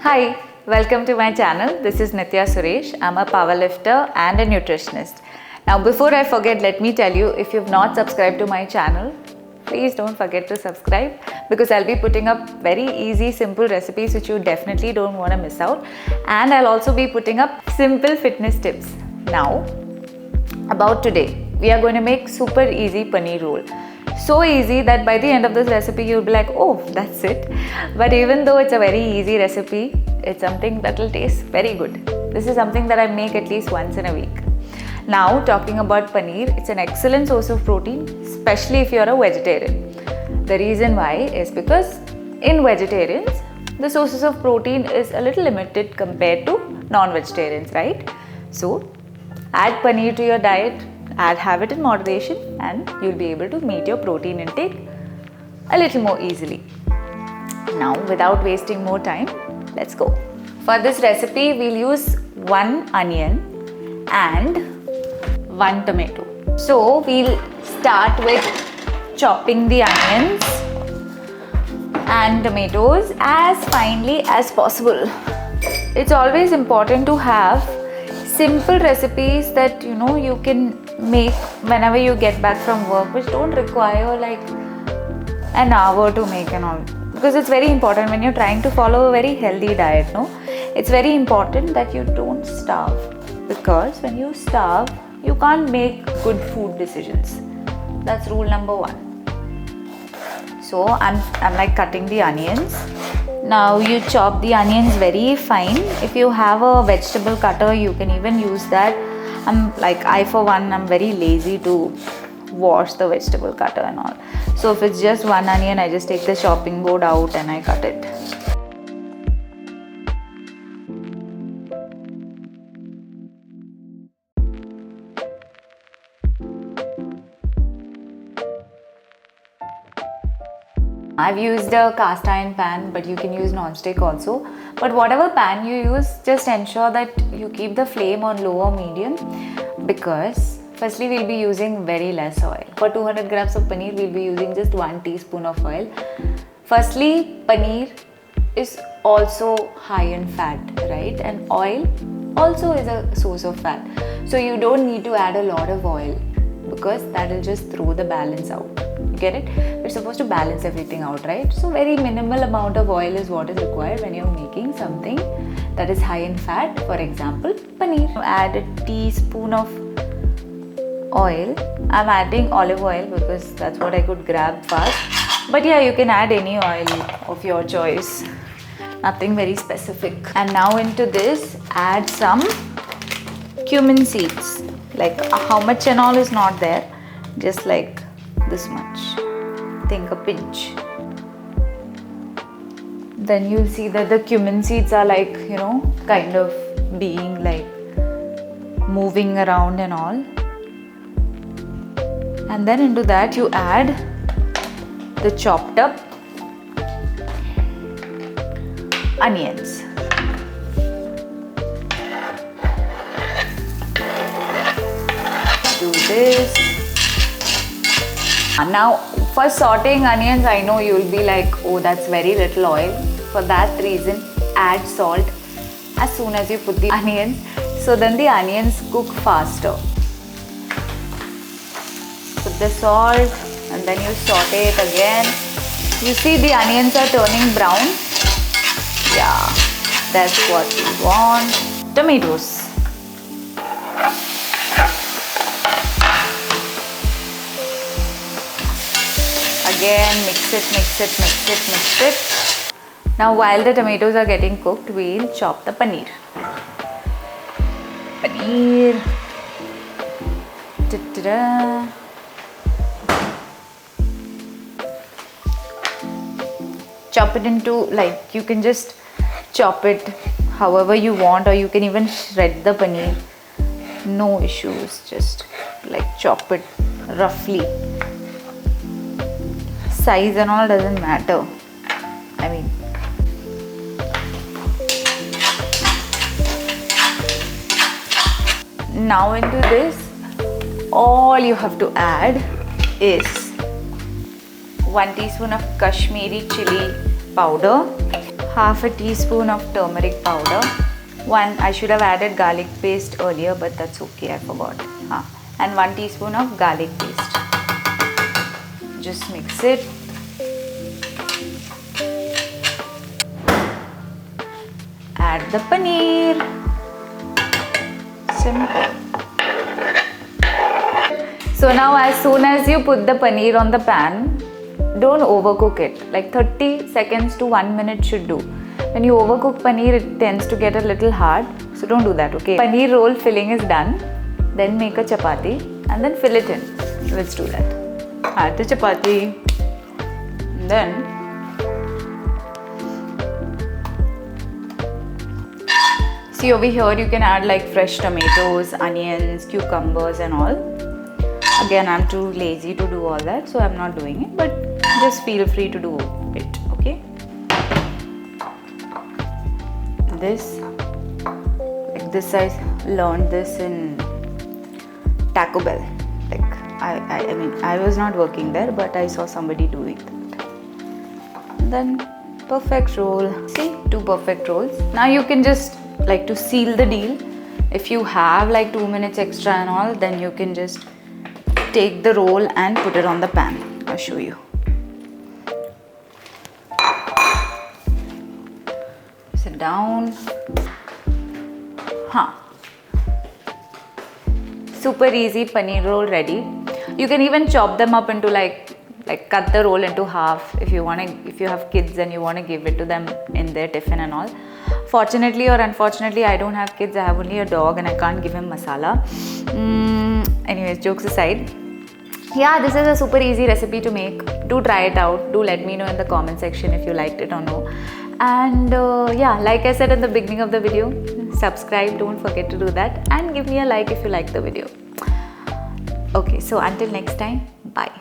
Hi, welcome to my channel. This is Nitya Suresh. I'm a powerlifter and a nutritionist. Now, before I forget, let me tell you, if you've not subscribed to my channel, please don't forget to subscribe because I'll be putting up very easy, simple recipes which you definitely don't want to miss out. And I'll also be putting up simple fitness tips. Now, about today, we are going to make super easy paneer roll. So easy that by the end of this recipe you'll be like, oh, that's it. But even though it's a very easy recipe, it's something that will taste very good. This is something that I make at least once in a week. Now, talking about paneer, it's an excellent source of protein, especially if you're a vegetarian. The reason why is because in vegetarians, the sources of protein is a little limited compared to non-vegetarians, right? So, add paneer to your diet, have it in moderation, and you'll be able to meet your protein intake a little more easily. Now, without wasting more time, let's go. For this recipe, we'll use 1 onion and 1 tomato. So, we'll start with chopping the onions and tomatoes as finely as possible. It's always important to have simple recipes that you can make whenever you get back from work, which don't require like an hour to make and all, because it's very important when you're trying to follow a very healthy diet. It's very important that you don't starve, because when you starve you can't make good food decisions. That's rule number 1. So I'm like cutting the onions. Now you chop the onions very fine. If you have a vegetable cutter, you can even use that. I for one, I'm very lazy to wash the vegetable cutter and all. So if it's just 1 onion, I just take the chopping board out and I cut it. I've used a cast iron pan, but you can use non-stick also. But whatever pan you use, just ensure that you keep the flame on low or medium, because firstly we'll be using very less oil. For 200 grams of paneer, we'll be using just 1 teaspoon of oil. Firstly, paneer is also high in fat, right? And oil also is a source of fat. So you don't need to add a lot of oil, because that will just throw the balance out. Get it? We're supposed to balance everything out, right? So very minimal amount of oil is what is required when you're making something that is high in fat. For example, paneer. Add a teaspoon of oil. I'm adding olive oil because that's what I could grab fast. But yeah, you can add any oil of your choice. Nothing very specific. And now into this, add some cumin seeds. Like how much and all is not there. Just like this much. Think a pinch. Then you'll see that the cumin seeds are like, kind of being like moving around and all. And then into that you add the chopped up onions. Do this. Now, for sauteing onions, I know you'll be like, oh, that's very little oil. For that reason, add salt as soon as you put the onions, so then the onions cook faster. Put the salt and then you saute it again. You see the onions are turning brown. Yeah, that's what we want. Tomatoes. Again, mix it. Now, while the tomatoes are getting cooked, we'll chop the paneer. Ta-da. Chop it into, like, you can just chop it however you want, or you can even shred the paneer. No issues, just like chop it roughly. Size and all doesn't matter. Now into this, all you have to add is 1 teaspoon of Kashmiri chili powder, half a teaspoon of turmeric powder. I should have added garlic paste earlier, but that's okay, I forgot. And 1 teaspoon of garlic paste. Just mix it. Add the paneer. Simple. So now as soon as you put the paneer on the pan, don't overcook it. Like 30 seconds to 1 minute should do. When you overcook paneer, it tends to get a little hard. So don't do that, okay? Paneer roll filling is done. Then make a chapati and then fill it in. Let's do that. Add the chapati. Then see over here you can add like fresh tomatoes, onions, cucumbers and all. Again, I'm too lazy to do all that, so I'm not doing it, but just feel free to do it, okay? This, like this, I learned this in Taco Bell. Like I mean, I was not working there, but I saw somebody doing that. And then perfect roll. See, 2 perfect rolls. Now you can just like to seal the deal. If you have like 2 minutes extra and all, then you can just take the roll and put it on the pan. I'll show you. Sit down. Super easy paneer roll ready. You can even chop them up into like cut the roll into half if you have kids and you want to give it to them in their tiffin and all. Fortunately or unfortunately, I don't have kids. I have only a dog and I can't give him masala. Anyways, jokes aside. Yeah, this is a super easy recipe to make. Do try it out. Do let me know in the comment section if you liked it or no. And yeah, like I said in the beginning of the video, subscribe, don't forget to do that, and give me a like if you like the video. Okay, so until next time, bye.